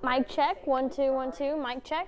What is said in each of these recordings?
Mic check, 1 2 1 2. Mic check.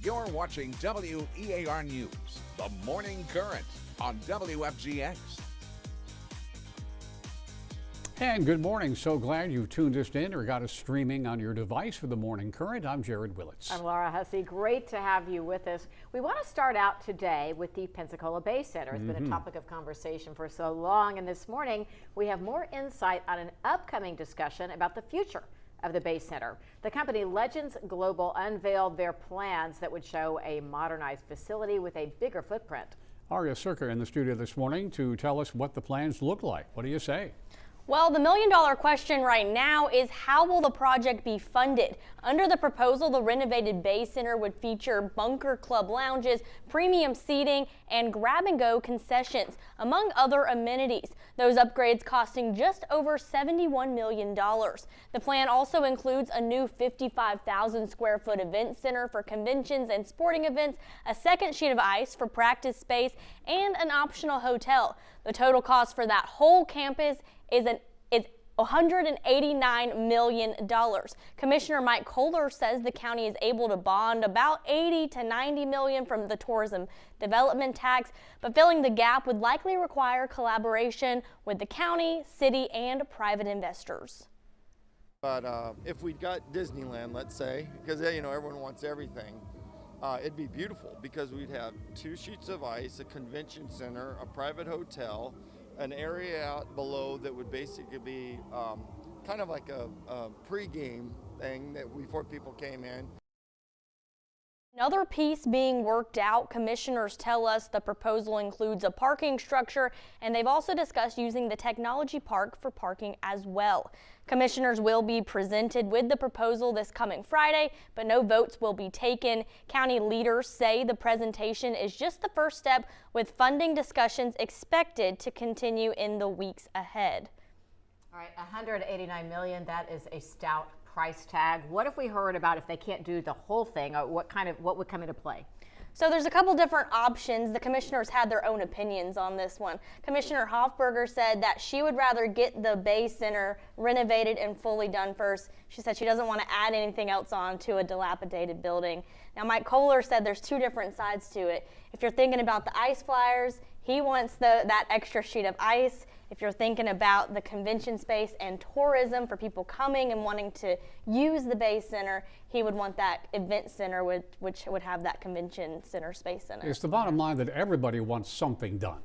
You're watching WEAR News, the Morning Current on WFGX. And good morning. So glad you've tuned us in or got us streaming on your device for the Morning Current. I'm Jared Willits. I'm Laura Hussey. Great to have you with us. We want to start out today with the Pensacola Bay Center. It's been a topic of conversation for so long, and this morning we have more insight on an upcoming discussion about the future of the Bay Center. The company Legends Global unveiled their plans that would show a modernized facility with a bigger footprint. Aria Circa in the studio this morning to tell us what the plans look like. What do you say? Well, the million-dollar question right now is how will the project be funded? Under the proposal, the renovated Bay Center would feature bunker club lounges, premium seating, and grab-and-go concessions, among other amenities. Those upgrades costing just over $71 million. The plan also includes a new 55,000 square foot event center for conventions and sporting events, a second sheet of ice for practice space, and an optional hotel. The total cost for that whole campus is $189 million. Commissioner Mike Kohler says the county is able to bond about $80 to $90 million from the tourism development tax, but filling the gap would likely require collaboration with the county, city, and private investors. But if we got Disneyland, let's say, because everyone wants everything, it'd be beautiful because we'd have 2 sheets of ice, a convention center, a private hotel, an area out below that would basically be kind of like a pre-game thing that before people came in. Another piece being worked out, commissioners tell us the proposal includes a parking structure, and they've also discussed using the technology park for parking as well. Commissioners will be presented with the proposal this coming Friday, but no votes will be taken. County leaders say the presentation is just the first step, with funding discussions expected to continue in the weeks ahead. All right, $189 million, that is a stout price tag. What if we heard about if they can't do the whole thing, or what would come into play? So there's a couple different options. The commissioners had their own opinions on this one. Commissioner Hofberger said that she would rather get the Bay Center renovated and fully done first. She said she doesn't want to add anything else on to a dilapidated building. Now, Mike Kohler said there's 2 different sides to it. If you're thinking about the ice flyers, he wants that extra sheet of ice. If you're thinking about the convention space and tourism for people coming and wanting to use the Bay Center, he would want that event center which would have that convention center space in it. It's the bottom line that everybody wants something done.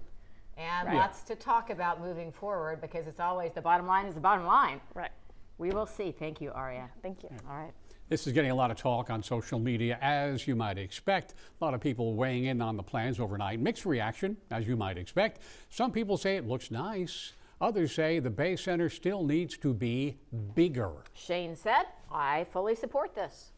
And lots to talk about moving forward, because it's always the bottom line is the bottom line. Right. We will see. Thank you, Aria. Thank you. All right. This is getting a lot of talk on social media, as you might expect. A lot of people weighing in on the plans overnight. Mixed reaction, as you might expect. Some people say it looks nice. Others say the Bay Center still needs to be bigger. Shane said, I fully support this.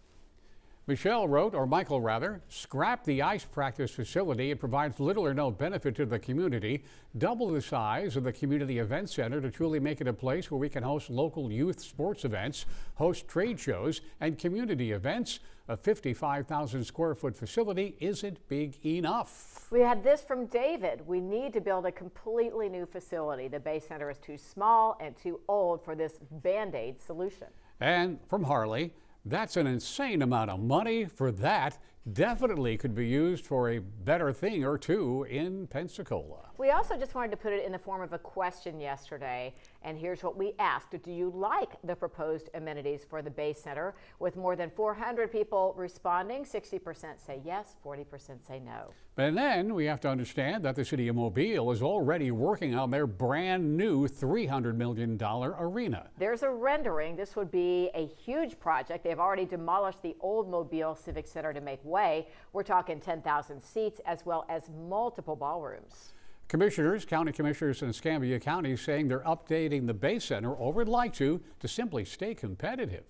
Michael rather, scrap the ice practice facility. It provides little or no benefit to the community. Double the size of the community event center to truly make it a place where we can host local youth sports events, host trade shows, and community events. A 55,000 square foot facility isn't big enough. We had this from David. We need to build a completely new facility. The Bay Center is too small and too old for this Band-Aid solution. And from Harley, that's an insane amount of money for that. definitely could be used for a better thing or two in Pensacola. We also just wanted to put it in the form of a question yesterday, and here's what we asked. Do you like the proposed amenities for the Bay Center? With more than 400 people responding, 60% say yes, 40% say no. And then we have to understand that the city of Mobile is already working on their brand new $300 million arena. There's a rendering. This would be a huge project. They've already demolished the old Mobile Civic Center to make way. We're talking 10,000 seats as well as multiple ballrooms. Commissioners, county commissioners in Escambia County saying they're updating the Bay Center, or would like to simply stay competitive.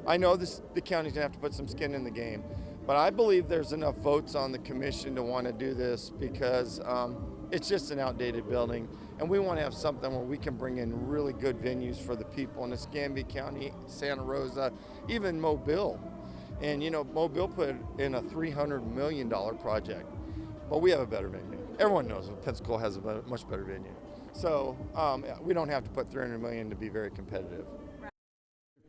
I know the county's gonna have to put some skin in the game, but I believe there's enough votes on the commission to want to do this because it's just an outdated building, and we want to have something where we can bring in really good venues for the people in Escambia County, Santa Rosa, even Mobile. And you know, Mobile put in a $300 million project, but we have a better venue. Everyone knows Pensacola has a much better venue. So we don't have to put $300 million to be very competitive.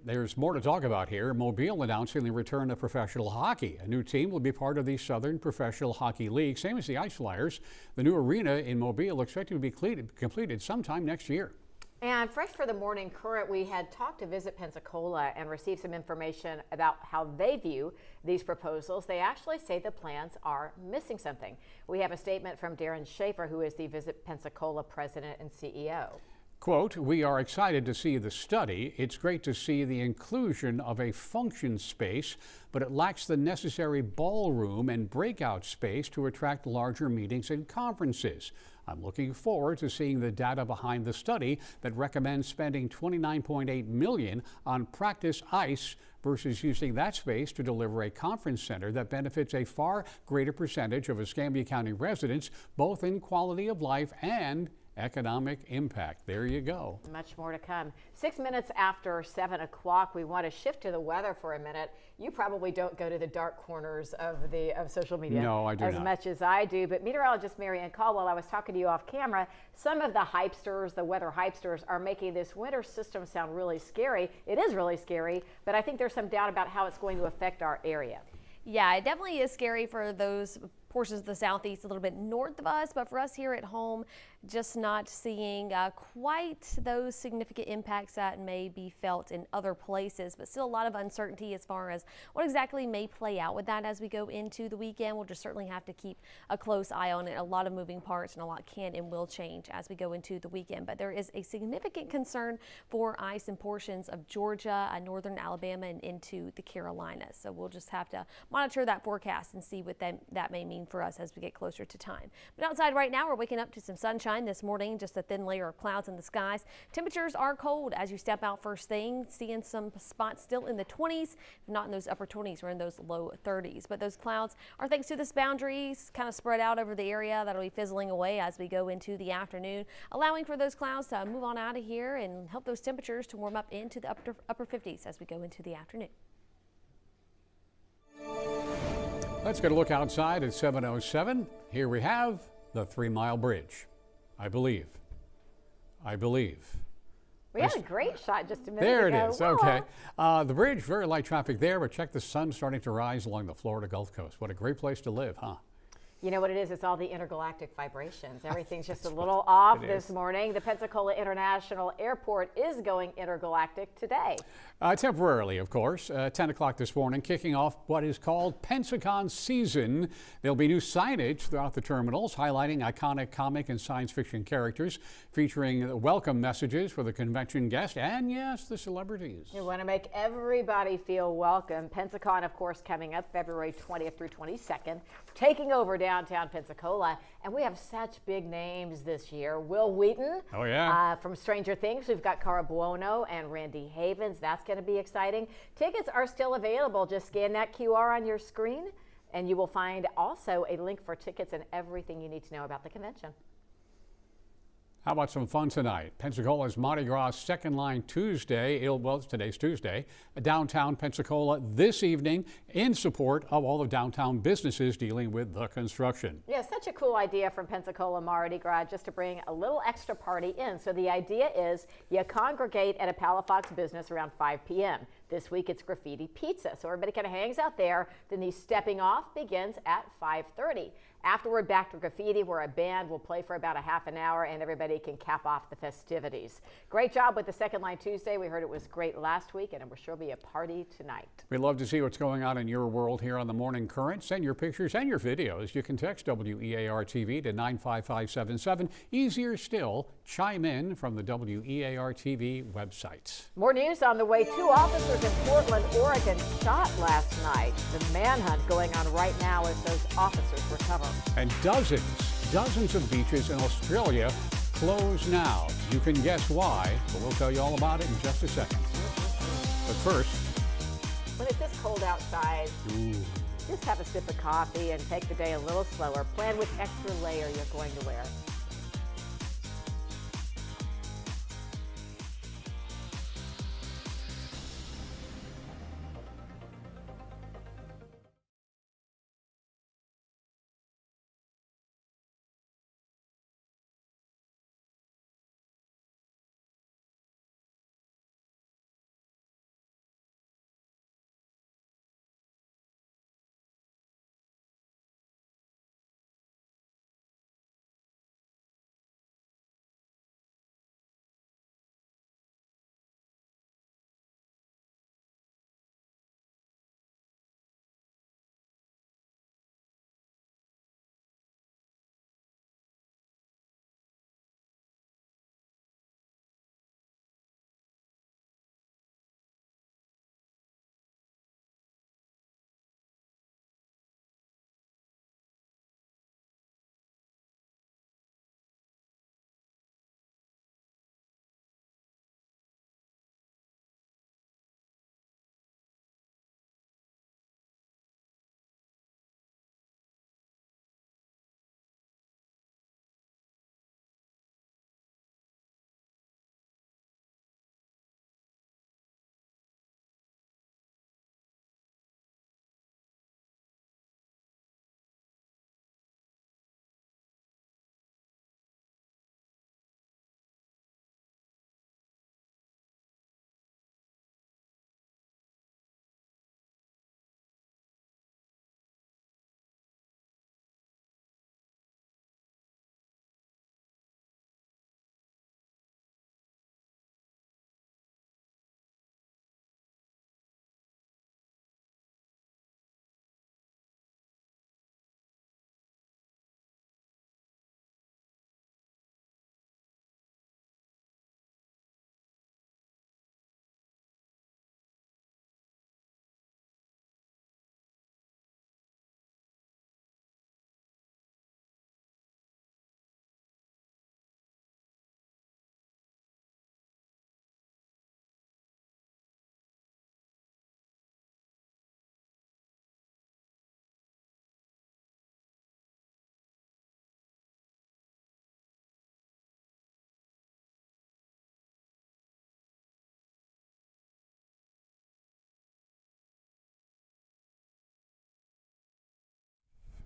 There's more to talk about here. Mobile announcing the return of professional hockey. A new team will be part of the Southern Professional Hockey League, same as the Ice Flyers. The new arena in Mobile expected to be completed sometime next year. And fresh for the morning current, we had talked to Visit Pensacola and received some information about how they view these proposals. They actually say the plans are missing something. We have a statement from Darren Schaefer, who is the Visit Pensacola president and CEO. Quote, "We are excited to see the study. It's great to see the inclusion of a function space, but it lacks the necessary ballroom and breakout space to attract larger meetings and conferences. I'm looking forward to seeing the data behind the study that recommends spending $29.8 million on practice ice versus using that space to deliver a conference center that benefits a far greater percentage of Escambia County residents, both in quality of life and economic impact." There you go. Much more to come. 6 minutes after 7 o'clock, we want to shift to the weather for a minute. You probably don't go to the dark corners of social media. No, I do as not. much as I do. But meteorologist Marianne Caldwell, I was talking to you off camera. Some of the hypesters, the weather hypesters, are making this winter system sound really scary. It is really scary, but I think there's some doubt about how it's going to affect our area. Yeah, it definitely is scary for those portions of the southeast a little bit north of us, but for us here at home, just not seeing quite those significant impacts that may be felt in other places, but still a lot of uncertainty as far as what exactly may play out with that as we go into the weekend. We'll just certainly have to keep a close eye on it. A lot of moving parts and a lot can and will change as we go into the weekend, but there is a significant concern for ice in portions of Georgia, northern Alabama, and into the Carolinas. So we'll just have to monitor that forecast and see what that may mean for us as we get closer to time. But outside right now, we're waking up to some sunshine this morning, just a thin layer of clouds in the skies. Temperatures are cold as you step out first thing, seeing some spots still in the 20s, if not in those upper 20s, or in those low 30s. But those clouds are thanks to this boundaries kind of spread out over the area that'll be fizzling away as we go into the afternoon, allowing for those clouds to move on out of here and help those temperatures to warm up into the upper 50s as we go into the afternoon. Let's get a look outside at 7:07. Here we have the 3 Mile Bridge. I believe. We had a great shot just a minute There ago. it is. Whoa. Okay. The bridge, very light traffic there, but check the sun starting to rise along the Florida Gulf Coast. What a great place to live, huh? You know what it is? It's all the intergalactic vibrations. Everything's just a little off this morning. The Pensacola International Airport is going intergalactic today. Temporarily, of course. 10 o'clock this morning, kicking off what is called Pensacon season. There'll be new signage throughout the terminals highlighting iconic comic and science fiction characters, featuring welcome messages for the convention guests and, yes, the celebrities. You want to make everybody feel welcome. Pensacon, of course, coming up February 20th through 22nd, taking over downtown Pensacola. And we have such big names this year. Will Wheaton. Oh, yeah. From Stranger Things. We've got Cara Buono and Randy Havens. That's going to be exciting. Tickets are still available. Just scan that QR on your screen, and you will find also a link for tickets and everything you need to know about the convention. How about some fun tonight? Pensacola's Mardi Gras Second Line Tuesday, well, today's Tuesday, downtown Pensacola this evening in support of all the downtown businesses dealing with the construction. Yeah, such a cool idea from Pensacola Mardi Gras just to bring a little extra party in. So the idea is you congregate at a Palafox business around 5 p.m. This week it's graffiti pizza, so everybody kind of hangs out there. Then the stepping off begins at 5:30. Afterward, back to graffiti, where a band will play for about a half an hour and everybody can cap off the festivities. Great job with the Second Line Tuesday. We heard it was great last week, and it will sure be a party tonight. We'd love to see what's going on in your world here on the Morning Current. Send your pictures and your videos. You can text WEAR TV to 95577. Easier still, chime in from the WEAR TV website. More news on the way. 2 officers in Portland, Oregon shot last night. The manhunt going on right now as those officers recover. And dozens of beaches in Australia closed now. You can guess why, but we'll tell you all about it in just a second. But first, when it's this cold outside, just have a sip of coffee and take the day a little slower. Plan with extra layer you're going to wear.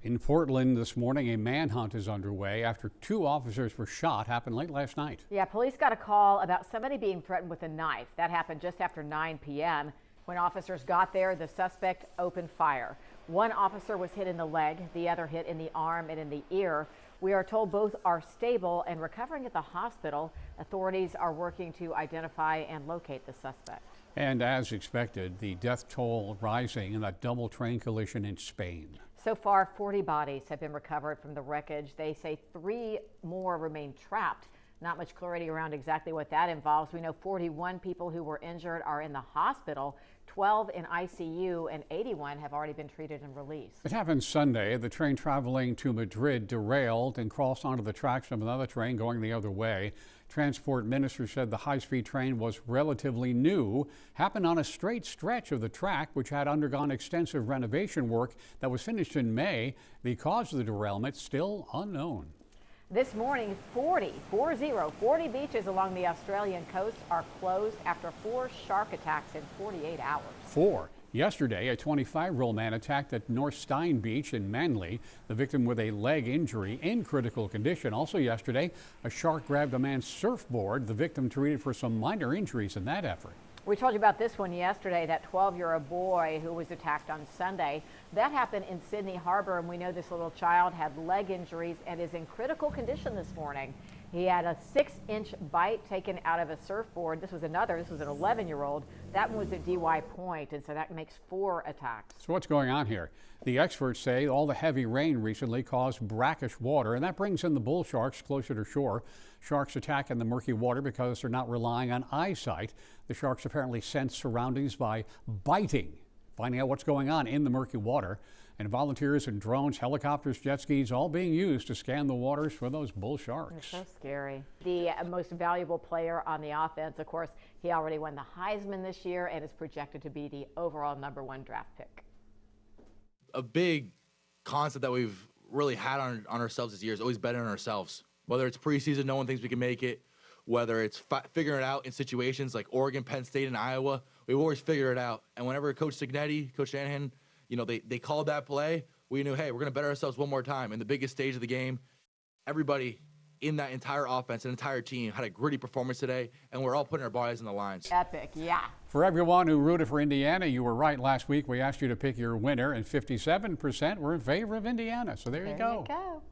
in Portland this morning, a manhunt is underway after 2 officers were shot. Happened late last night. Yeah, police got a call about somebody being threatened with a knife. That happened just after 9 p.m. When officers got there, the suspect opened fire. One officer was hit in the leg, the other hit in the arm and in the ear. We are told both are stable and recovering at the hospital. Authorities are working to identify and locate the suspect. And as expected, the death toll rising in a double train collision in Spain. So far, 40 bodies have been recovered from the wreckage. They say 3 more remain trapped. Not much clarity around exactly what that involves. We know 41 people who were injured are in the hospital, 12 in ICU, and 81 have already been treated and released. It happened Sunday. The train traveling to Madrid derailed and crossed onto the tracks of another train going the other way. Transport minister said the high-speed train was relatively new, happened on a straight stretch of the track, which had undergone extensive renovation work that was finished in May. The cause of the derailment still unknown. This morning, 40 beaches along the Australian coast are closed after 4 shark attacks in 48 hours. 4. Yesterday, a 25-year-old man attacked at North Stein Beach in Manly. The victim with a leg injury in critical condition. Also yesterday, a shark grabbed a man's surfboard. The victim treated for some minor injuries in that effort. We told you about this one yesterday, that 12-year-old boy who was attacked on Sunday. That happened in Sydney Harbor, and we know this little child had leg injuries and is in critical condition this morning. He had a 6-inch bite taken out of a surfboard. This was an 11-year-old. That one was at DY Point, and so that makes 4 attacks. So what's going on here? The experts say all the heavy rain recently caused brackish water, and that brings in the bull sharks closer to shore. Sharks attack in the murky water because they're not relying on eyesight. The sharks apparently sense surroundings by biting, finding out what's going on in the murky water. And volunteers and drones, helicopters, jet skis, all being used to scan the waters for those bull sharks. It's so scary. The most valuable player on the offense, of course, he already won the Heisman this year and is projected to be the overall #1 draft pick. A big concept that we've really had on ourselves this year is always betting on ourselves. Whether it's preseason, no one thinks we can make it. Whether it's figuring it out in situations like Oregon, Penn State, and Iowa, we've always figured it out. And whenever Coach Signetti, Coach Shanahan, they called that play, we knew, hey, we're going to bet ourselves one more time. In the biggest stage of the game, everybody in that entire offense, an entire team, had a gritty performance today, and we're all putting our bodies in the lines. Epic, yeah. For everyone who rooted for Indiana, you were right last week. We asked you to pick your winner, and 57% were in favor of Indiana. So there you go. There you go.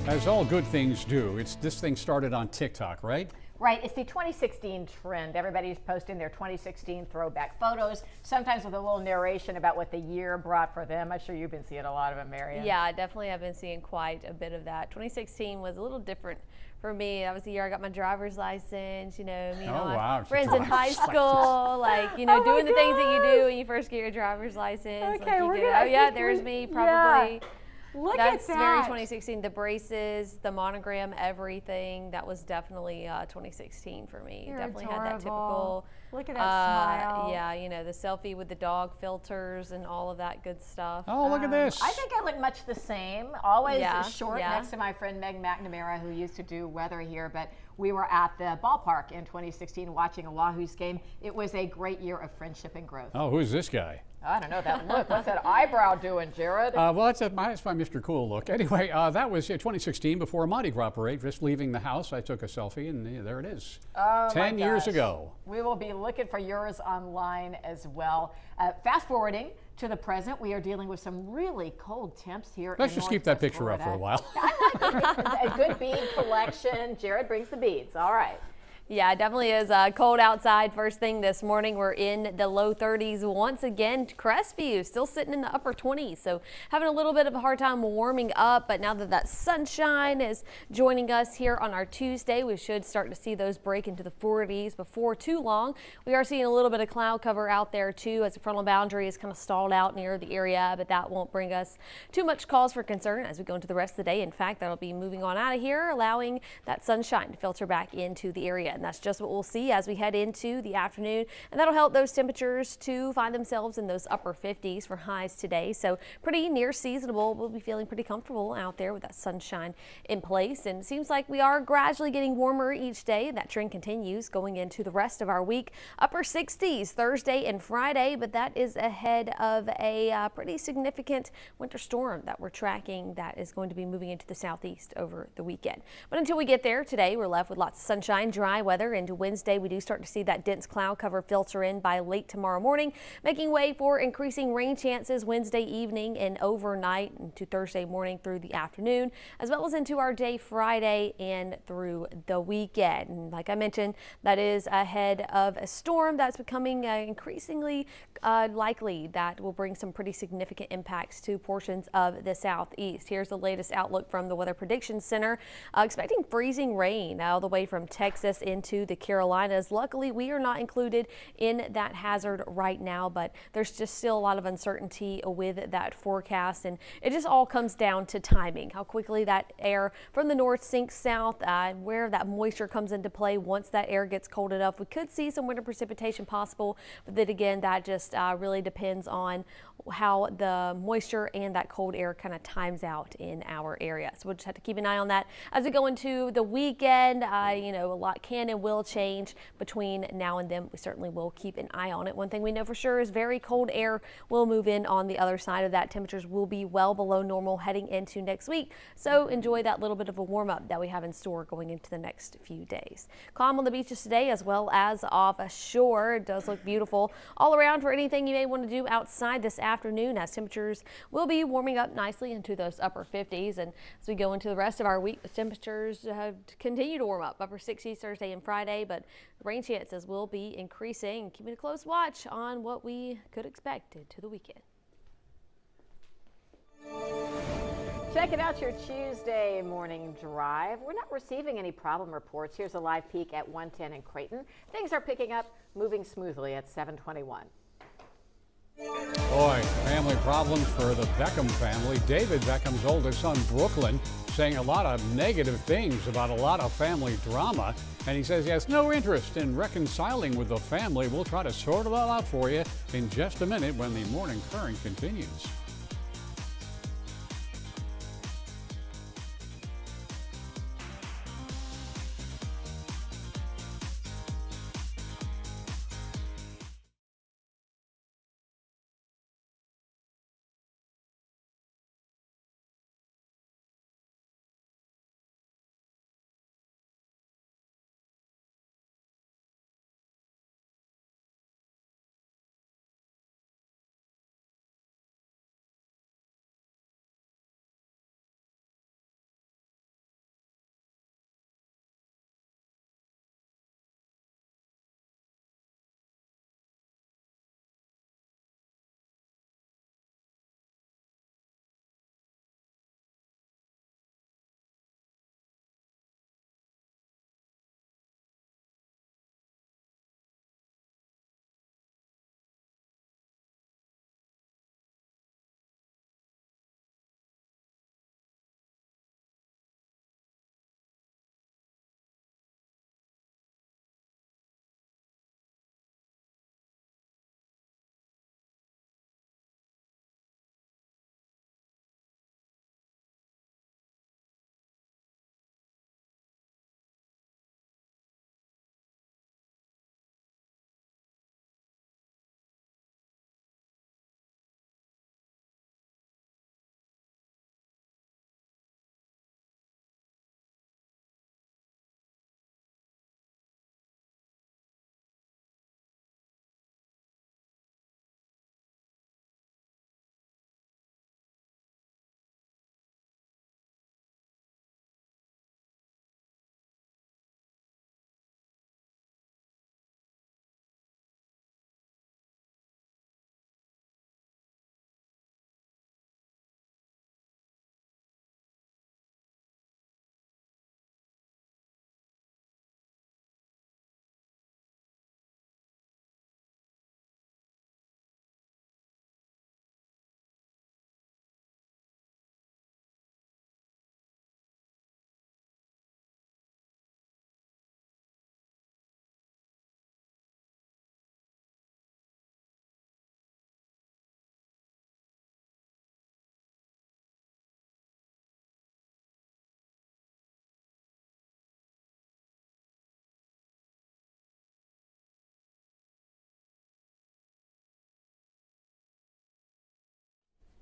As all good things do, this thing started on TikTok, right? Right, it's the 2016 trend. Everybody's posting their 2016 throwback photos, sometimes with a little narration about what the year brought for them. I'm sure you've been seeing a lot of them, Marion. Yeah, definitely I've been seeing quite a bit of that. 2016 was a little different for me. That was the year I got my driver's license, me and my friends in high school, doing the things that you do when you first get your driver's license. Okay, there's me, probably. Yeah. Look That's at that. very 2016. The braces, the monogram, everything. That was definitely 2016 for me. You're definitely adorable. had that typical. Look at that smile. Yeah, the selfie with the dog filters and all of that good stuff. Oh, look at this. I think I look much the same. Always short yeah. next to my friend Meg McNamara, who used to do weather here, but we were at the ballpark in 2016 watching a Wahoos game. It was a great year of friendship and growth. Oh, who's this guy? I don't know that look. What's that eyebrow doing, Jared? Well, that's my Mr. Cool look. Anyway, that was 2016 before a Mardi Gras parade. Just leaving the house, I took a selfie, and there it is. Oh, 10 years ago. We will be looking for yours online as well. Fast forwarding to the present, we are dealing with some really cold temps here. Let's just keep that picture up for a while. I like a good bead collection. Jared brings the beads. All right. Yeah, it definitely is cold outside. First thing this morning, we're in the low 30s once again. Crestview still sitting in the upper 20s, so having a little bit of a hard time warming up. But now that sunshine is joining us here on our Tuesday, we should start to see those break into the 40s before too long. We are seeing a little bit of cloud cover out there too, as the frontal boundary is kind of stalled out near the area, but that won't bring us too much cause for concern as we go into the rest of the day. In fact, that'll be moving on out of here, allowing that sunshine to filter back into the area. And that's just what we'll see as we head into the afternoon. And that'll help those temperatures to find themselves in those upper 50s for highs today. So pretty near seasonable. We'll be feeling pretty comfortable out there with that sunshine in place. And it seems like we are gradually getting warmer each day. That trend continues going into the rest of our week. Upper 60s Thursday and Friday, but that is ahead of a pretty significant winter storm that we're tracking that is going to be moving into the southeast over the weekend. But until we get there today, we're left with lots of sunshine, dry weather. Into Wednesday, we do start to see that dense cloud cover filter in by late tomorrow morning, making way for increasing rain chances Wednesday evening and overnight into Thursday morning through the afternoon, as well as into our day Friday and through the weekend. And like I mentioned, that is ahead of a storm that's becoming increasingly likely that will bring some pretty significant impacts to portions of the southeast. Here's the latest outlook from the Weather Prediction Center, expecting freezing rain all the way from Texas in into the Carolinas. Luckily, we are not included in that hazard right now, but there's just still a lot of uncertainty with that forecast, and it just all comes down to timing, how quickly that air from the north sinks south, where that moisture comes into play. Once that air gets cold enough, we could see some winter precipitation possible, but then again, that just really depends on how the moisture and that cold air kind of times out in our area. So we'll just have to keep an eye on that as we go into the weekend. You know, a lot can and will change between now and then. We certainly will keep an eye on it. One thing we know for sure is very cold air will move in on the other side of that. Temperatures will be well below normal heading into next week. So enjoy that little bit of a warm up that we have in store going into the next few days. Calm on the beaches today as well as offshore. It does look beautiful all around for anything you may want to do outside this afternoon, as temperatures will be warming up nicely into those upper 50s. And as we go into the rest of our week, the temperatures continue to warm up, upper 60s Thursday and Friday, but rain chances will be increasing. Keeping a close watch on what we could expect into the weekend. Checking out your Tuesday morning drive. We're not receiving any problem reports. Here's a live peek at 110 in Creighton. Things are picking up, moving smoothly at 721. Boy, family problems for the Beckham family. David Beckham's oldest son, Brooklyn, saying a lot of negative things about a lot of family drama. And he says he has no interest in reconciling with the family. We'll try to sort it all out for you in just a minute when the morning current continues.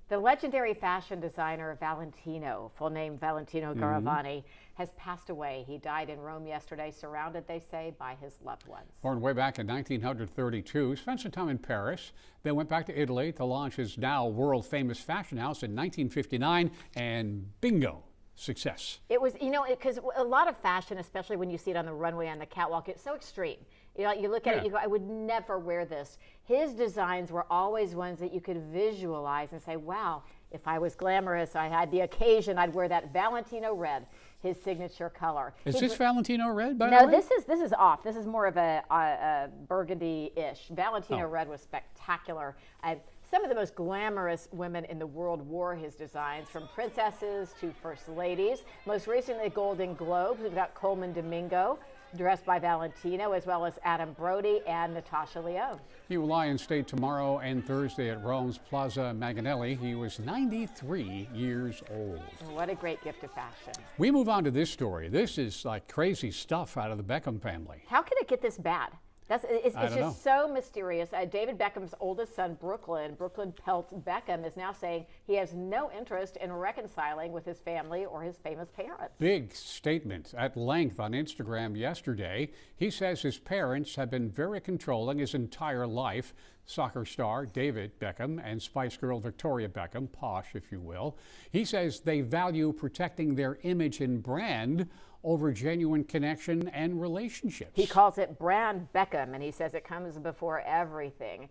The legendary fashion designer Valentino, full name Valentino Garavani, has passed away. He died in Rome yesterday, surrounded, they say, by his loved ones. Born way back in 1932, spent some time in Paris, then went back to Italy to launch his now world-famous fashion house in 1959, and bingo, success. It was, you know, because a lot of fashion, especially when you see it on the runway, on the catwalk, it's so extreme. You know, you look at it, you go, I would never wear this. His designs were always ones that you could visualize and say, wow, If I was glamorous, I had the occasion, I'd wear that Valentino red, his signature color. Is this Valentino red, by the No, way? this is off. This is more of a burgundy-ish. Valentino red was spectacular. Some of the most glamorous women in the world wore his designs, from princesses to first ladies. Most recently, Golden Globes. We've got Coleman Domingo, dressed by Valentino, as well as Adam Brody and Natasha Lyonne. He will lie in state tomorrow and Thursday at Rome's Plaza Maganelli. He was 93 years old. What a great gift of fashion. We move on to this story. This is like crazy stuff out of the Beckham family. How can it get this bad? It's I don't know. just so mysterious. David Beckham's oldest son, Brooklyn Peltz Beckham, is now saying he has no interest in reconciling with his family or his famous parents. Big statement at length on Instagram yesterday. He says his parents have been very controlling his entire life. Soccer star David Beckham and Spice Girl Victoria Beckham, posh if you will. He says they value protecting their image and brand over genuine connection and relationships. He calls it brand Beckham, and he says it comes before everything.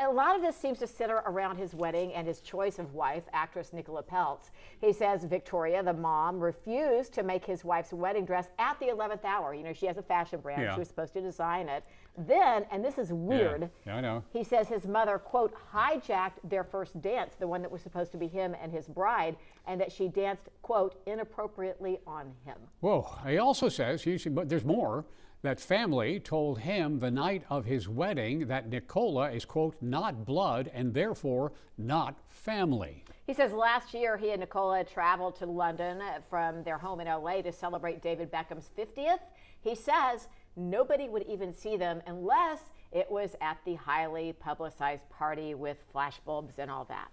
A lot of this seems to center around his wedding and his choice of wife, actress Nicola Peltz. He says Victoria, the mom, refused to make his wife's wedding dress at the 11th hour. You know, she has a fashion brand. Yeah. She was supposed to design it. Then, and this is weird, Yeah, I know. he says his mother, quote, hijacked their first dance, the one that was supposed to be him and his bride, and that she danced, quote, inappropriately on him. Whoa. He also says, but there's more, that family told him the night of his wedding that Nicola is, quote, not blood and therefore not family. He says last year he and Nicola traveled to London from their home in LA to celebrate David Beckham's 50th. He says nobody would even see them unless it was at the highly publicized party with flashbulbs and all that.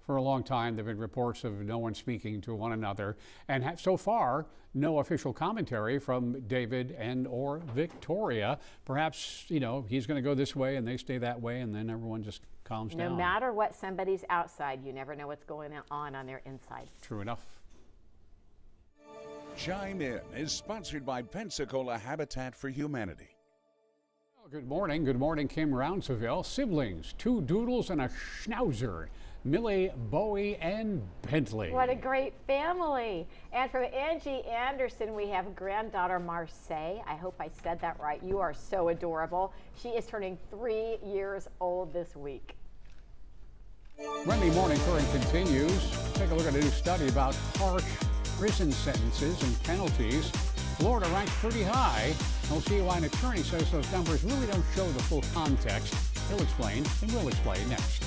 For a long time, there have been reports of no one speaking to one another, and so far, no official commentary from David and or Victoria. Perhaps, you know, he's going to go this way and they stay that way, and then everyone just calms down. No matter what somebody's outside, you never know what's going on their inside. True enough. Chime In is sponsored by Pensacola Habitat for Humanity. Well, good morning. Good morning, Kim Rounseville. Siblings, 2 doodles and a schnauzer. Millie, Bowie, and Bentley. What a great family. And from Angie Anderson, we have granddaughter Marseille. I hope I said that right. You are so adorable. She is turning 3 years old this week. Monday Morning Current continues. Take a look at a new study about harsh prison sentences and penalties. Florida ranked pretty high. We'll see why an attorney says those numbers really don't show the full context. He'll explain, and we'll explain next.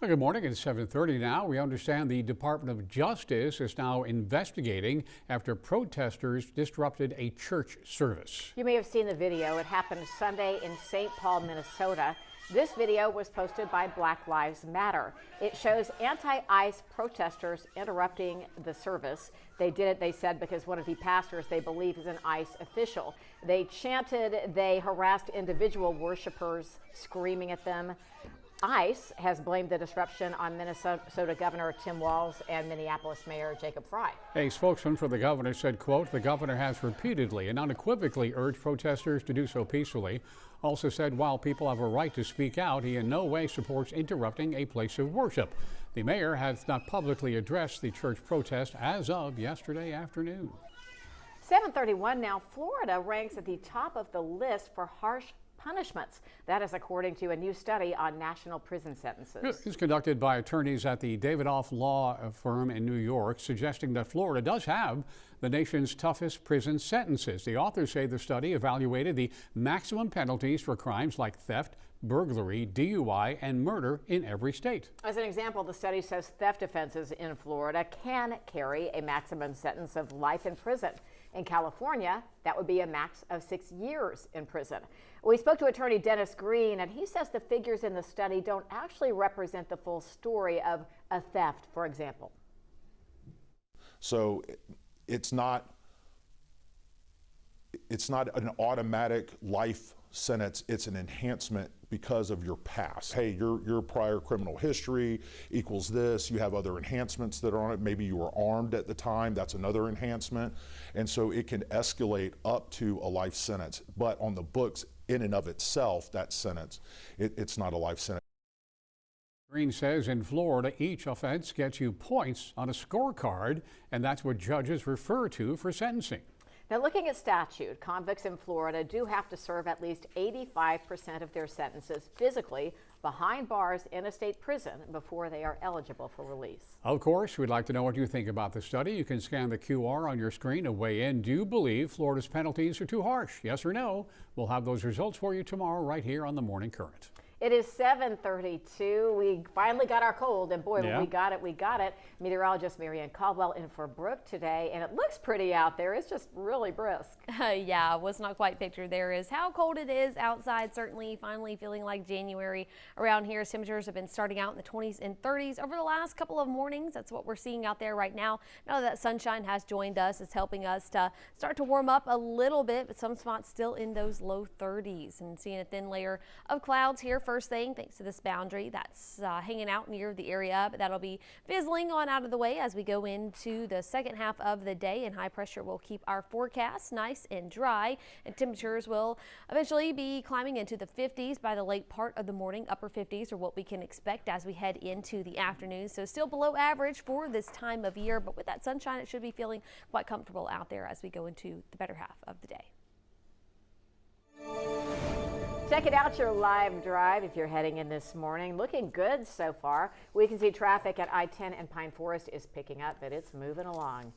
Well, good morning. It's 7:30 now. We understand the Department of Justice is now investigating after protesters disrupted a church service. You may have seen the video. It happened Sunday in St. Paul, Minnesota. This video was posted by Black Lives Matter. It shows anti-ICE protesters interrupting the service. They did it, they said, because one of the pastors they believe is an ICE official. They chanted, they harassed individual worshipers, screaming at them. ICE has blamed the disruption on Minnesota Governor Tim Walz and Minneapolis Mayor Jacob Frey. A spokesman for the governor said, quote, the governor has repeatedly and unequivocally urged protesters to do so peacefully. Also said while people have a right to speak out, he in no way supports interrupting a place of worship. The mayor has not publicly addressed the church protest as of yesterday afternoon. 7:31 now. Florida ranks at the top of the list for harsh punishments. That is according to a new study on national prison sentences. It's conducted by attorneys at the Davidoff Law Firm in New York, suggesting that Florida does have the nation's toughest prison sentences. The authors say the study evaluated the maximum penalties for crimes like theft, burglary, DUI, and murder in every state. As an example, the study says theft offenses in Florida can carry a maximum sentence of life in prison. In California, that would be a max of 6 years in prison. We spoke to attorney Dennis Green, and he says the figures in the study don't actually represent the full story of a theft, for example. So it's not an automatic life sentence, it's an enhancement because of your past. Hey, your prior criminal history equals this, you have other enhancements that are on it, maybe you were armed at the time, that's another enhancement, and so it can escalate up to a life sentence. But on the books, in and of itself, that sentence, it's not a life sentence. Green says in Florida, each offense gets you points on a scorecard, and that's what judges refer to for sentencing. Now, looking at statute, convicts in Florida do have to serve at least 85% of their sentences physically behind bars in a state prison before they are eligible for release. Of course, we'd like to know what you think about the study. You can scan the QR on your screen to weigh in. Do you believe Florida's penalties are too harsh? Yes or no? We'll have those results for you tomorrow right here on the Morning Current. It is 7:32. We finally got our cold, and boy, when we got it, we got it. Meteorologist Marianne Caldwell in for Brooke today, and it looks pretty out there. It's just really brisk. Yeah, what's not quite pictured there is how cold it is outside. Certainly, finally feeling like January around here. Temperatures have been starting out in the 20s and 30s over the last couple of mornings. That's what we're seeing out there right now. Now that sunshine has joined us, it's helping us to start to warm up a little bit, but some spots still in those low 30s, and seeing a thin layer of clouds here first thing thanks to this boundary that's hanging out near the area, but that'll be fizzling on out of the way as we go into the second half of the day, and high pressure will keep our forecast nice and dry, and temperatures will eventually be climbing into the 50s by the late part of the morning. Upper 50s are what we can expect as we head into the afternoon, so still below average for this time of year, but with that sunshine it should be feeling quite comfortable out there as we go into the better half of the day. Check it out, your live drive if you're heading in this morning. Looking good so far. We can see traffic at I-10 and Pine Forest is picking up, but it's moving along.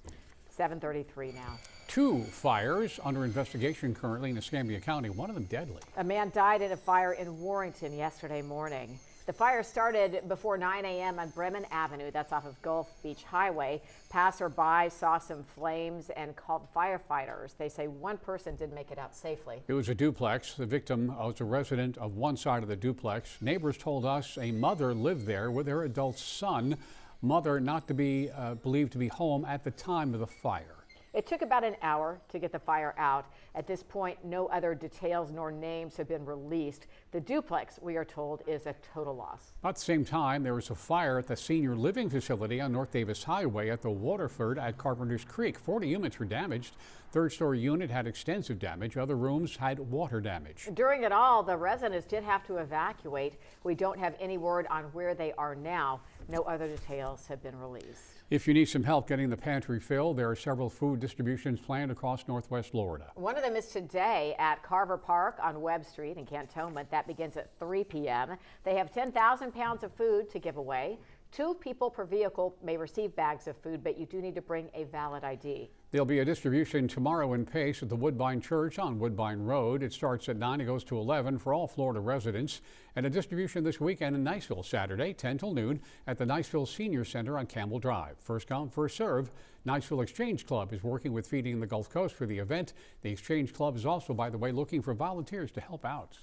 7:33 now. 2 fires under investigation currently in Escambia County, one of them deadly. A man died in a fire in Warrington yesterday morning. The fire started before 9 a.m. on Bremen Avenue. That's off of Gulf Beach Highway. Passerby saw some flames and called firefighters. They say one person did make it out safely. It was a duplex. The victim was a resident of one side of the duplex. Neighbors told us a mother lived there with her adult son. Mother not to be believed to be home at the time of the fire. It took about an hour to get the fire out. At this point, no other details nor names have been released. The duplex, we are told, is a total loss. At the same time, there was a fire at the senior living facility on North Davis Highway at the Waterford at Carpenter's Creek. 40 units were damaged. Third-story unit had extensive damage. Other rooms had water damage. During it all, the residents did have to evacuate. We don't have any word on where they are now. No other details have been released. If you need some help getting the pantry filled, there are several food distributions planned across Northwest Florida. One of them is today at Carver Park on Webb Street in Cantonment. That begins at 3 p.m. They have 10,000 pounds of food to give away. 2 people per vehicle may receive bags of food, but you do need to bring a valid ID. There'll be a distribution tomorrow in Pace at the Woodbine Church on Woodbine Road. It starts at 9 and goes to 11 for all Florida residents. And a distribution this weekend in Niceville Saturday, 10 till noon at the Niceville Senior Center on Campbell Drive. First come, first serve. Niceville Exchange Club is working with Feeding the Gulf Coast for the event. The Exchange Club is also, by the way, looking for volunteers to help out.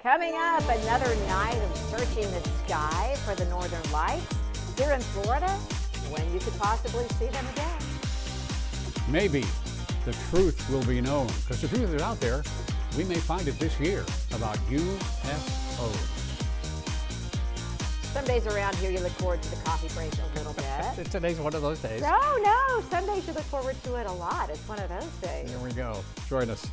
Coming up, another night of searching the sky for the northern lights here in Florida, when you could possibly see them again. Maybe the truth will be known, because the truth is out there. We may find it this year about UFOs. Some days around here you look forward to the coffee break a little bit. Today's one of those days. No, some days you look forward to it a lot. It's one of those days. Here we go. Join us.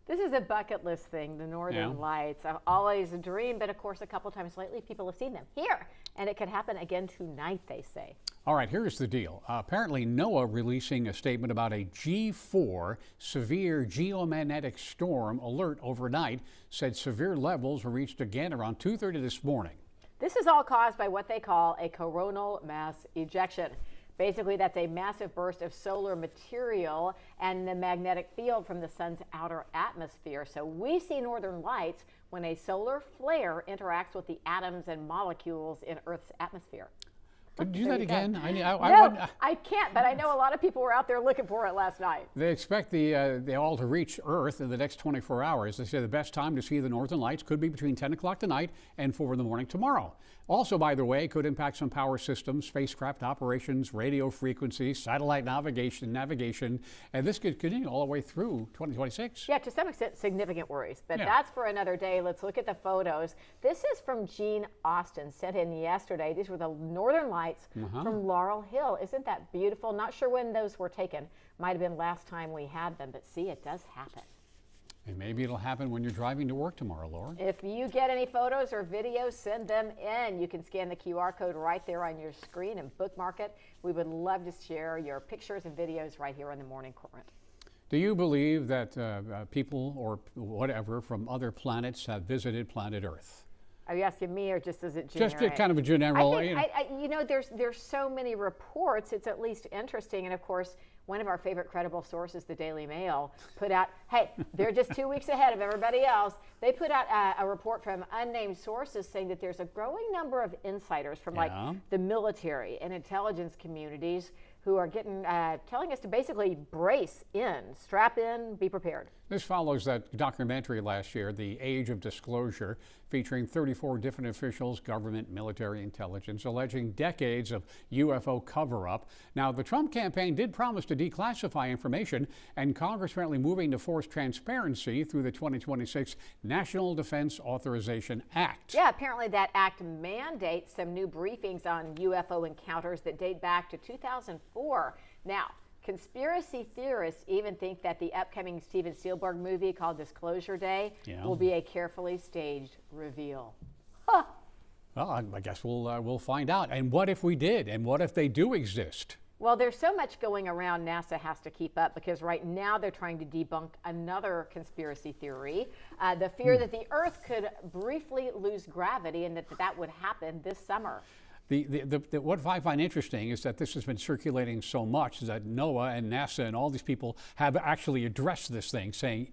This is a bucket list thing, the Northern Lights. I've always dreamed, but of course, a couple times lately, people have seen them here. And it could happen again tonight, they say. All right, here's the deal. Apparently, NOAA releasing a statement about a G4 severe geomagnetic storm alert overnight said severe levels were reached again around 2:30 this morning. This is all caused by what they call a coronal mass ejection. Basically, that's a massive burst of solar material and the magnetic field from the sun's outer atmosphere. So we see northern lights when a solar flare interacts with the atoms and molecules in Earth's atmosphere. Could you do that again? I can't, but I know a lot of people were out there looking for it last night. They expect the all to reach Earth in the next 24 hours. They say the best time to see the northern lights could be between 10 o'clock tonight and 4 in the morning tomorrow. Also, by the way, could impact some power systems, spacecraft operations, radio frequencies, satellite navigation, and this could continue all the way through 2026. Yeah, to some extent, significant worries, but that's for another day. Let's look at the photos. This is from Gene Austin, sent in yesterday. These were the northern lights from Laurel Hill. Isn't that beautiful? Not sure when those were taken. Might have been last time we had them, but see, it does happen. And maybe it'll happen when you're driving to work tomorrow, Laura. If you get any photos or videos, send them in. You can scan the QR code right there on your screen and bookmark it. We would love to share your pictures and videos right here on the Morning Current. Do you believe that people or whatever from other planets have visited planet Earth? Are you asking me, or just as it generic? Just kind of a general. I think, there's so many reports. It's at least interesting, and of course, one of our favorite credible sources, the Daily Mail, put out. Hey, they're just 2 weeks ahead of everybody else. They put out a report from unnamed sources saying that there's a growing number of insiders from like the military and intelligence communities who are getting telling us to basically brace in, strap in, be prepared. This follows that documentary last year, The Age of Disclosure, featuring 34 different officials, government, military, intelligence, alleging decades of UFO cover-up. Now, the Trump campaign did promise to declassify information, and Congress currently moving to force transparency through the 2026 National Defense Authorization Act. Yeah, apparently that act mandates some new briefings on UFO encounters that date back to 2004. Now, conspiracy theorists even think that the upcoming Steven Spielberg movie called Disclosure Day will be a carefully staged reveal. Huh. Well, I guess we'll find out. And what if we did? And what if they do exist? Well, there's so much going around, NASA has to keep up, because right now they're trying to debunk another conspiracy theory, the fear that the Earth could briefly lose gravity, and that would happen this summer. What I find interesting is that this has been circulating so much that NOAA and NASA and all these people have actually addressed this thing, saying,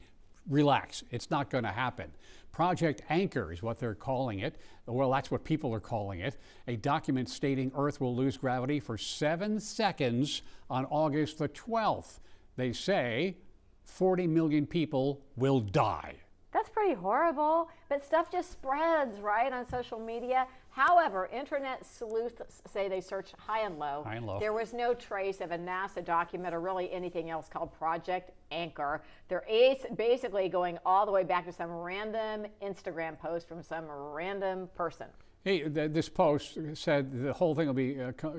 relax, it's not going to happen. Project Anchor is what they're calling it. Well, that's what people are calling it. A document stating Earth will lose gravity for 7 seconds on August the 12th. They say 40 million people will die. That's pretty horrible, but stuff just spreads, right, on social media. However, internet sleuths say they searched high and low. High and low. There was no trace of a NASA document or really anything else called Project Anchor. They're basically going all the way back to some random Instagram post from some random person. Hey, this post said the whole thing will be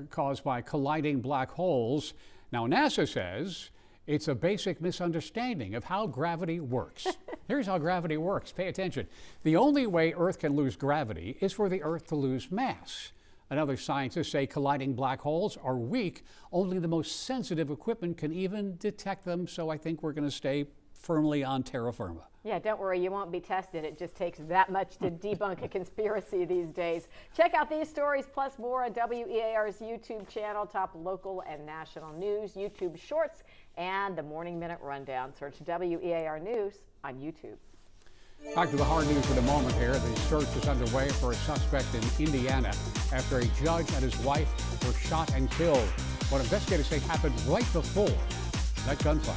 caused by colliding black holes. Now, NASA says it's a basic misunderstanding of how gravity works. Here's how gravity works. Pay attention. The only way Earth can lose gravity is for the Earth to lose mass. And other scientists say colliding black holes are weak. Only the most sensitive equipment can even detect them. So I think we're going to stay firmly on terra firma. Yeah, don't worry, you won't be tested. It just takes that much to debunk a conspiracy these days. Check out these stories plus more on WEAR's YouTube channel, top local and national news, YouTube Shorts, and the Morning Minute Rundown. Search WEAR News on YouTube. Back to the hard news in a moment here. The search is underway for a suspect in Indiana after a judge and his wife were shot and killed. What investigators say happened right before that gunfire.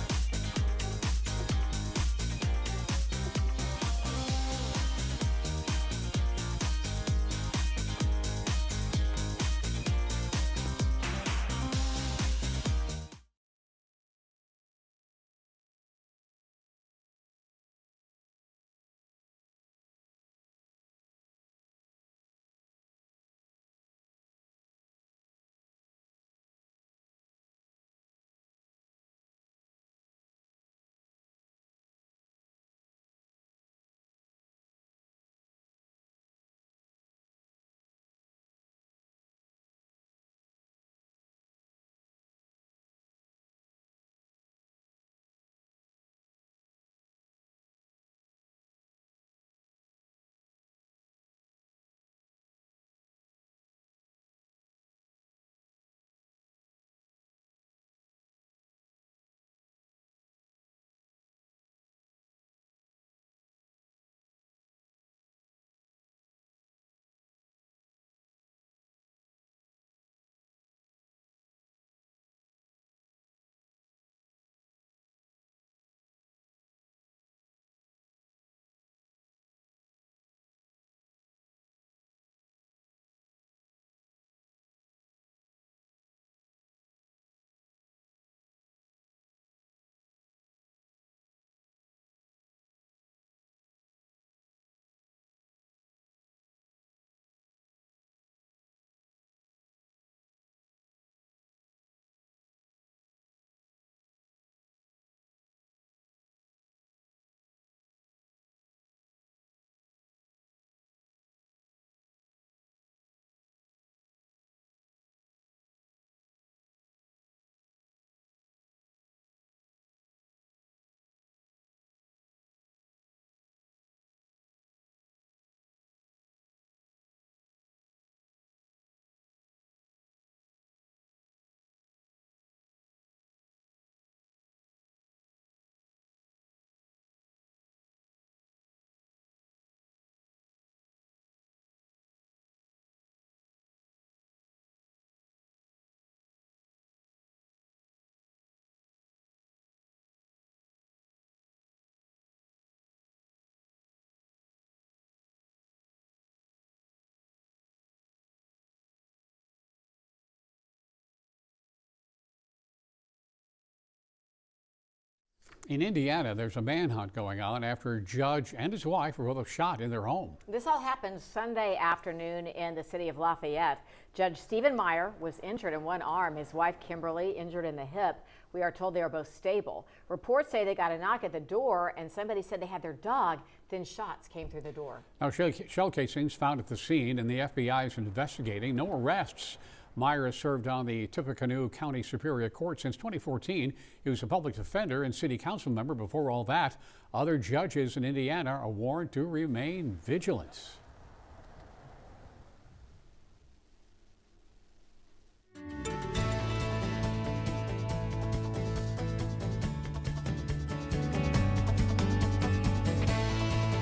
In Indiana, there's a manhunt going on after a judge and his wife were both shot in their home. This all happened Sunday afternoon in the city of Lafayette. Judge Stephen Meyer was injured in one arm. His wife, Kimberly, injured in the hip. We are told they are both stable. Reports say they got a knock at the door and somebody said they had their dog. Then shots came through the door. Now, shell casings found at the scene and the FBI is investigating. No arrests. Meyer has served on the Tippecanoe County Superior Court since 2014. He was a public defender and city council member before all that. Other judges in Indiana are warned to remain vigilant.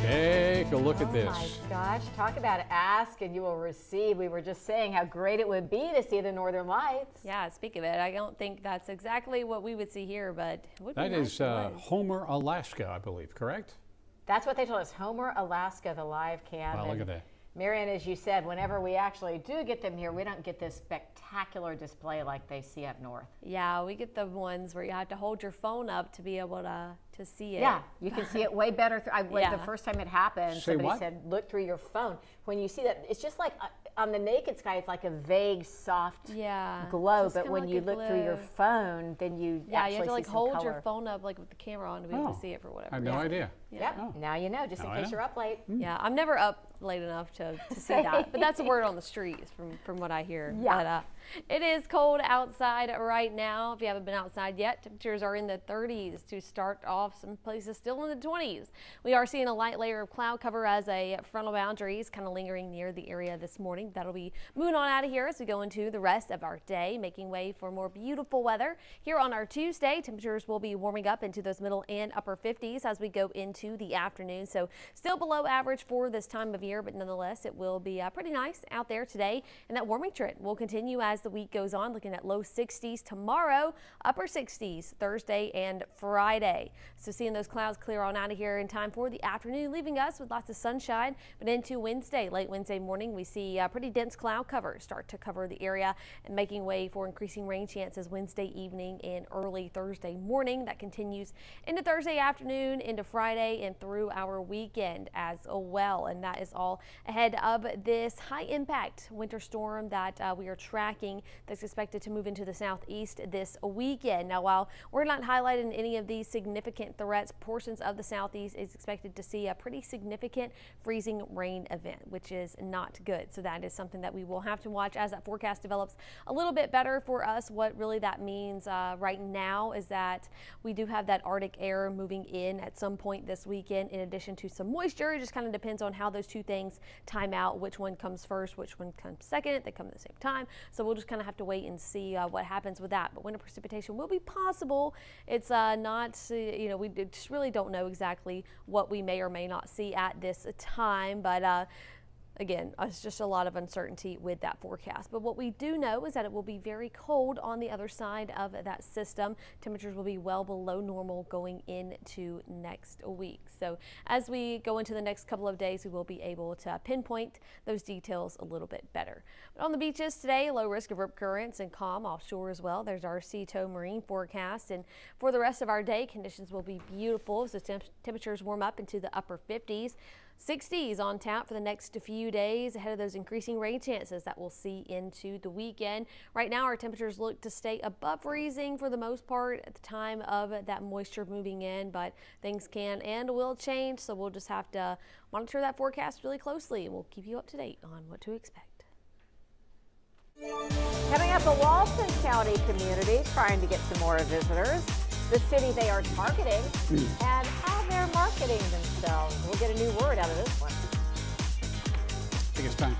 Take a look at this. Oh my gosh, talk about ask and you will receive. We were just saying how great it would be to see the Northern Lights. Yeah, speak of it, I don't think that's exactly what we would see here, but it would be that nice is Homer, Alaska, I believe, correct? That's what they told us, Homer, Alaska, the live cam. Wow, look at that. Marianne, as you said, whenever we actually do get them here, we don't get this spectacular display like they see up north. Yeah, we get the ones where you have to hold your phone up to be able to see it. Yeah, you can see it way better. The first time it happened, somebody said, look through your phone. When you see that, it's just like on the naked sky, it's like a vague, soft glow. But when you look through your phone, then you actually you have to like see hold color. your phone up like with the camera on to be able to see it for whatever. I have no idea. Yep. Oh. Now you know, just in case you're up late. Yeah, I'm never up late enough to see that. But that's a word on the streets from what I hear. Yeah. But it is cold outside right now. If you haven't been outside yet, temperatures are in the 30s to start off. Some places still in the 20s. We are seeing a light layer of cloud cover as a frontal boundary is kind of lingering near the area this morning. That'll be moving on out of here as we go into the rest of our day, making way for more beautiful weather. Here on our Tuesday, temperatures will be warming up into those middle and upper 50s as we go into the afternoon. So still below average for this time of year, but nonetheless, it will be pretty nice out there today. And that warming trend will continue as the week goes on, looking at low 60s tomorrow, upper 60s Thursday and Friday. So seeing those clouds clear on out of here in time for the afternoon, leaving us with lots of sunshine. But into Wednesday, late Wednesday morning, we see pretty dense cloud cover start to cover the area and making way for increasing rain chances Wednesday evening and early Thursday morning. That continues into Thursday afternoon, into Friday, and through our weekend as well. And that is all ahead of this high impact winter storm that we are tracking that's expected to move into the southeast this weekend. Now, while we're not highlighting any of these significant threats, portions of the southeast is expected to see a pretty significant freezing rain event, which is not good. So that is something that we will have to watch as that forecast develops a little bit better for us. What really that means right now is that we do have that Arctic air moving in at some point this weekend, in addition to some moisture. It just kind of depends on how those two things time out, which one comes first, which one comes second. They come at the same time. So we'll just kind of have to wait and see what happens with that. But winter precipitation will be possible. It's not, we just really don't know exactly what we may or may not see at this time. But again, it's just a lot of uncertainty with that forecast. But what we do know is that it will be very cold on the other side of that system. Temperatures will be well below normal going into next week. So as we go into the next couple of days, we will be able to pinpoint those details a little bit better. But on the beaches today, low risk of rip currents and calm offshore as well. There's our sea tow marine forecast. And for the rest of our day, conditions will be beautiful. So temperatures warm up into the upper 50s. 60s on tap for the next few days ahead of those increasing rain chances that we'll see into the weekend. Right now, our temperatures look to stay above freezing for the most part at the time of that moisture moving in, but things can and will change. So we'll just have to monitor that forecast really closely, and we'll keep you up to date on what to expect. Coming up, a Walton County community trying to get some more visitors. The city they are targeting and how they're marketing themselves. We'll get a new word out of this one. I think it's time.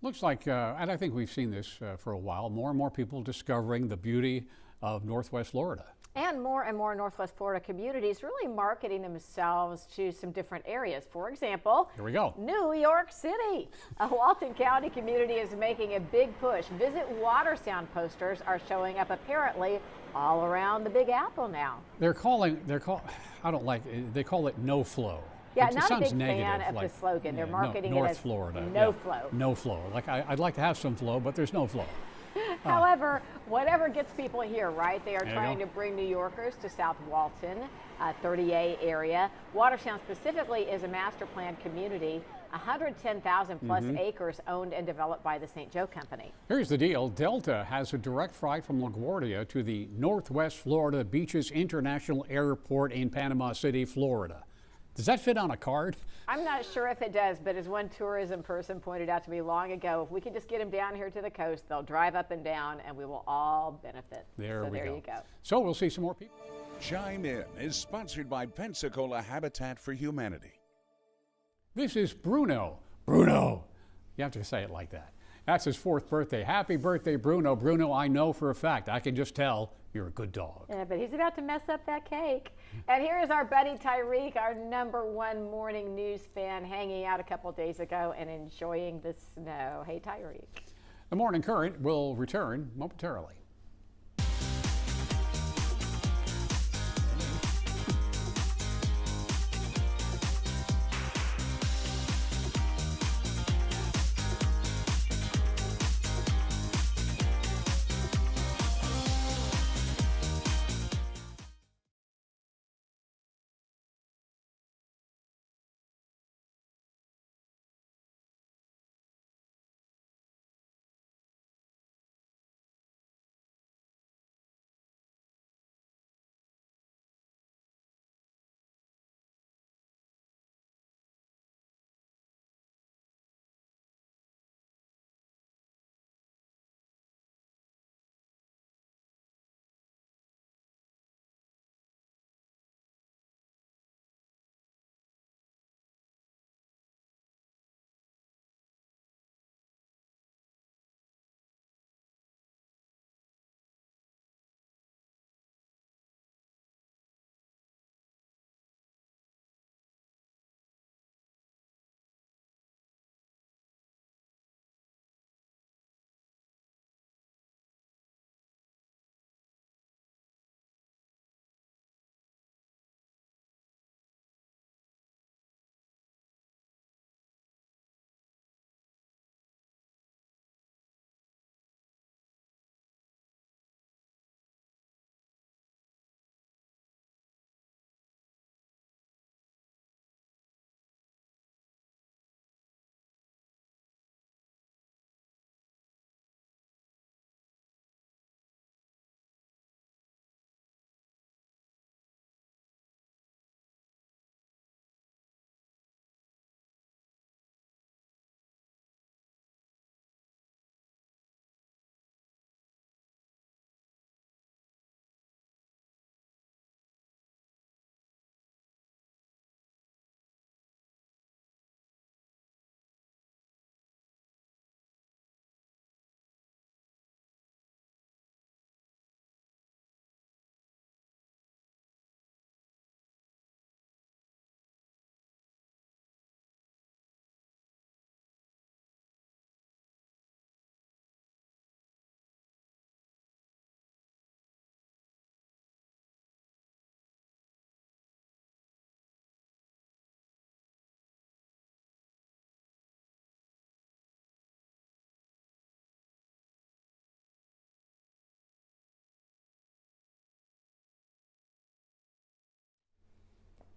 Looks like, and I think we've seen this for a while, more and more people discovering the beauty of Northwest Florida. And more Northwest Florida communities really marketing themselves to some different areas. For example, here we go. New York City. A Walton County community is making a big push. Visit Watersound posters are showing up apparently all around the Big Apple now. They call it no flow. Yeah, It not a sounds big negative, fan of like, the slogan. They're marketing North it as Florida. no flow. No flow. Like I'd like to have some flow, but there's no flow. However, whatever gets people here, right? They are There you trying go. to bring New Yorkers to South Walton, 30A area. Watersound specifically is a master plan community, 110,000 plus acres owned and developed by the St. Joe Company. Here's the deal. Delta has a direct flight from LaGuardia to the Northwest Florida Beaches International Airport in Panama City, Florida. Does that fit on a card? I'm not sure if it does, but as one tourism person pointed out to me long ago, if we can just get them down here to the coast, they'll drive up and down and we will all benefit. There you go. So we'll see some more people. Chime In is sponsored by Pensacola Habitat for Humanity. This is Bruno. Bruno. You have to say it like that. That's his 4th birthday. Happy birthday, Bruno. Bruno, I know for a fact, I can just tell you're a good dog. Yeah, but he's about to mess up that cake. And here is our buddy Tyreek, our #1 morning news fan, hanging out a couple days ago and enjoying the snow. Hey, Tyreek. The Morning Current will return momentarily.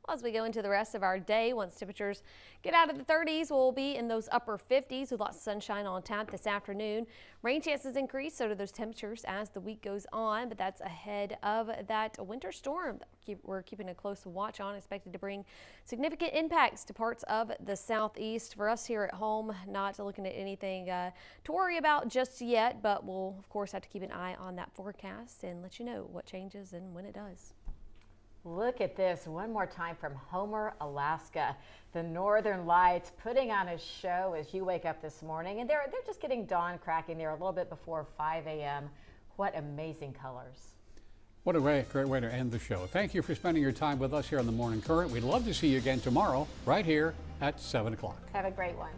As we go into the rest of our day, once temperatures get out of the 30s, we'll be in those upper 50s with lots of sunshine on tap this afternoon. Rain chances increase, so do those temperatures as the week goes on, but that's ahead of that winter storm that we're keeping a close watch on, expected to bring significant impacts to parts of the southeast. For us here at home, not looking at anything to worry about just yet, but we'll of course have to keep an eye on that forecast and let you know what changes and when it does. Look at this one more time from Homer, Alaska. The Northern Lights putting on a show as you wake up this morning, and they're just getting dawn cracking there a little bit before 5 a.m. What amazing colors. What a great way to end the show. Thank you for spending your time with us here on the Morning Current. We'd love to see you again tomorrow right here at 7 o'clock. Have a great one.